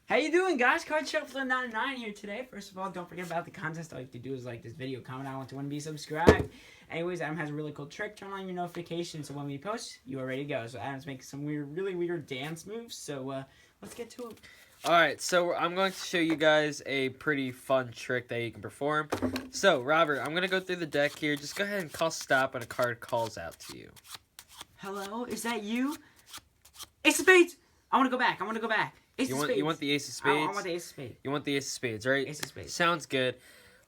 How you doing, guys? Card Shuffler 99 here today. First of all, don't forget about the contest. All you have to do is like this video, comment, I want to win, be subscribed. Anyways, Adam has a really cool trick. Turn on your notifications so when we post, you are ready to go. So Adam's making some really weird dance moves. So let's get to it. Alright, so I'm going to show you guys a pretty fun trick that you can perform. So, Robert, I'm going to go through the deck here. Just go ahead and call stop when a card calls out to you. Hello? Is that you? Ace of Spades! I want to go back. Ace of Spades. You want the Ace of Spades? I want the Ace of Spades. You want the Ace of Spades, right? Ace of Spades. Sounds good.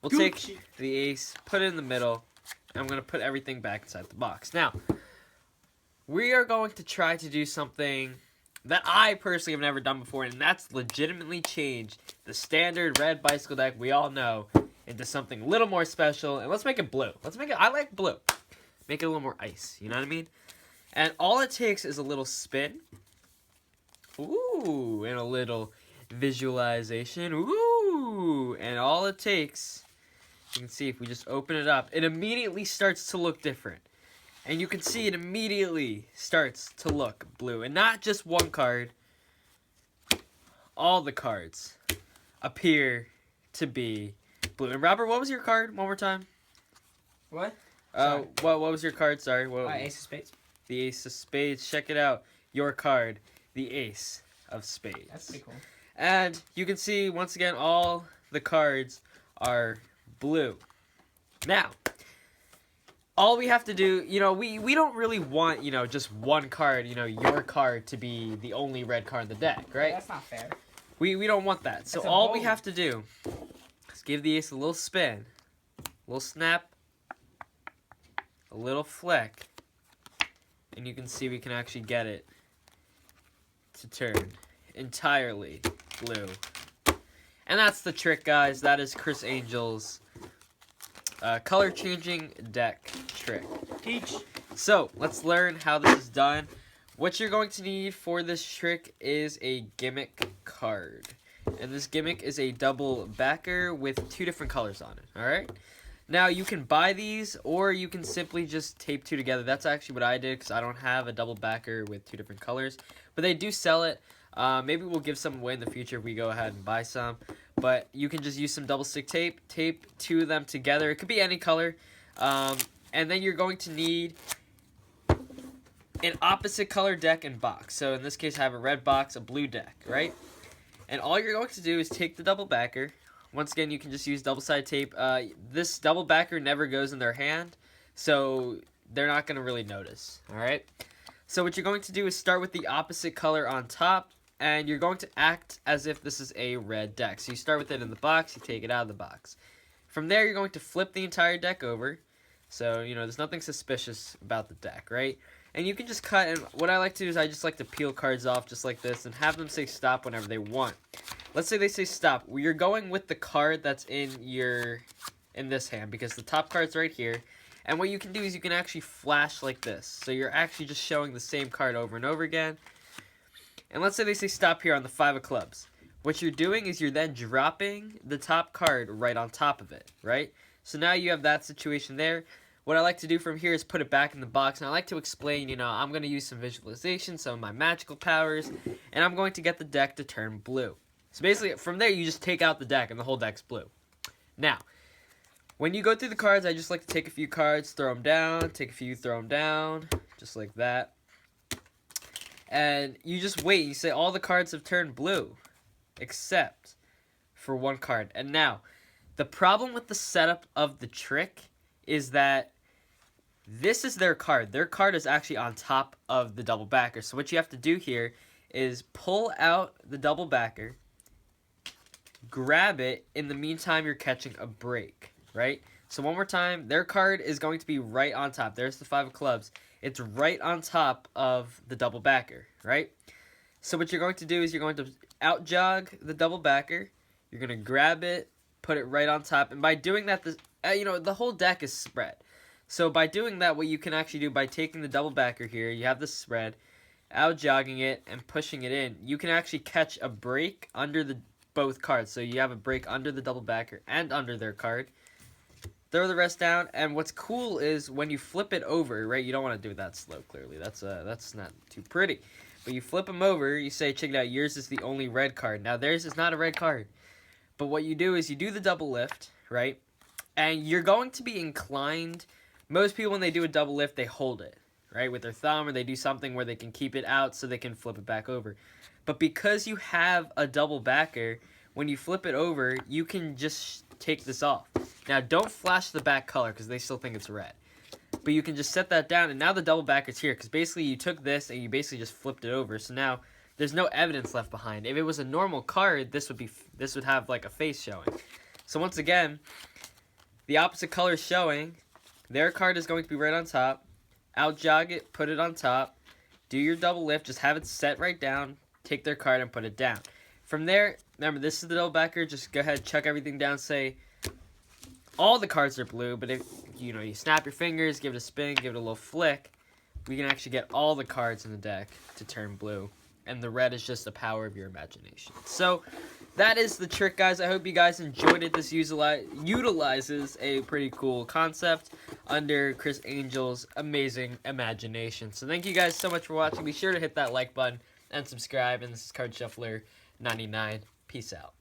We'll take the Ace, put it in the middle, and I'm going to put everything back inside the box. Now, we are going to try to do something that I personally have never done before, and that's legitimately change the standard red bicycle deck we all know into something a little more special, and let's make it blue. I like blue. Make it a little more ice, you know what I mean? And all it takes is a little spin. Ooh, and a little visualization. Ooh, and all it takes, you can see if we just open it up, it immediately starts to look different. And you can see it immediately starts to look blue. And not just one card. All the cards appear to be blue. And Robert, what was your card? One more time. What? What was your card? Sorry. Ace of Spades. The Ace of Spades. Check it out. Your card. The Ace of Spades. That's pretty cool. And you can see, once again, all the cards are blue. Now, all we have to do, we don't really want, just one card, your card to be the only red card in the deck, right? That's not fair. We don't want that. So all we have to do is give the Ace a little spin, a little snap, a little flick, and you can see we can actually get it to turn entirely blue. And that's the trick, guys. That is Criss Angel's color changing deck trick. Teach. So let's learn how this is done. What you're going to need for this trick is a gimmick card. And this gimmick is a double backer with 2 different colors on it. Alright? Now you can buy these or you can simply just tape 2 together. That's actually what I did because I don't have a double backer with 2 different colors. But they do sell it. Maybe we'll give some away in the future if we go ahead and buy some. But you can just use some double stick tape. Tape 2 of them together. It could be any color. And then you're going to need an opposite color deck and box. So in this case, I have a red box, a blue deck, right? And all you're going to do is take the double backer. Once again, you can just use double-sided tape. This double backer never goes in their hand, so they're not going to really notice, all right? So what you're going to do is start with the opposite color on top, and you're going to act as if this is a red deck. So you start with it in the box, you take it out of the box. From there, you're going to flip the entire deck over. So, there's nothing suspicious about the deck, right? And you can just cut, and what I like to do is I just like to peel cards off just like this and have them say stop whenever they want. Let's say they say stop. Well, you're going with the card that's in this hand because the top card's right here. And what you can do is you can actually flash like this. So you're actually just showing the same card over and over again. And let's say they say stop here on the 5 of clubs. What you're doing is you're then dropping the top card right on top of it, right? So now you have that situation there. What I like to do from here is put it back in the box. And I like to explain, I'm going to use some visualization, some of my magical powers. And I'm going to get the deck to turn blue. So basically, from there, you just take out the deck, and the whole deck's blue. Now, when you go through the cards, I just like to take a few cards, throw them down, take a few, throw them down, just like that. And you just wait. You say all the cards have turned blue, except for one card. And now, the problem with the setup of the trick is that this is their card. Their card is actually on top of the double backer. So what you have to do here is pull out the double backer, grab it. In the meantime, you're catching a break, right? So one more time, their card is going to be right on top. There's the 5 of clubs. It's right on top of the double backer, right? So what you're going to do is you're going to out jog the double backer. You're going to grab it, put it right on top. And by doing that, the whole deck is spread. So by doing that, what you can actually do by taking the double backer here, you have the spread, out jogging it and pushing it in, you can actually catch a break under both cards. So you have a break under the double backer and under their card. Throw the rest down, and what's cool is when you flip it over, right, you don't want to do it that slow, clearly. That's not too pretty. But you flip them over, you say, check it out, yours is the only red card. Now, theirs is not a red card. But what you do is you do the double lift, right? And you're going to be inclined. Most people, when they do a double lift, they hold it, right, with their thumb, or they do something where they can keep it out so they can flip it back over. But because you have a double backer, when you flip it over, you can just take this off. Now, don't flash the back color because they still think it's red. But you can just set that down, and now the double backer's here because basically you took this and you basically just flipped it over. So now there's no evidence left behind. If it was a normal card, this would have like a face showing. So once again, the opposite color is showing. Their card is going to be right on top. Out jog it, put it on top. Do your double lift, just have it set right down. Take their card and put it down. From there, remember, this is the double backer. Just go ahead, chuck everything down. Say all the cards are blue, but if you snap your fingers, give it a spin, give it a little flick, we can actually get all the cards in the deck to turn blue. And the red is just the power of your imagination. So that is the trick, guys. I hope you guys enjoyed it. This utilizes a pretty cool concept under Criss Angel's amazing imagination. So thank you guys so much for watching. Be sure to hit that like button and subscribe. And this is Card Shuffler 99. Peace out.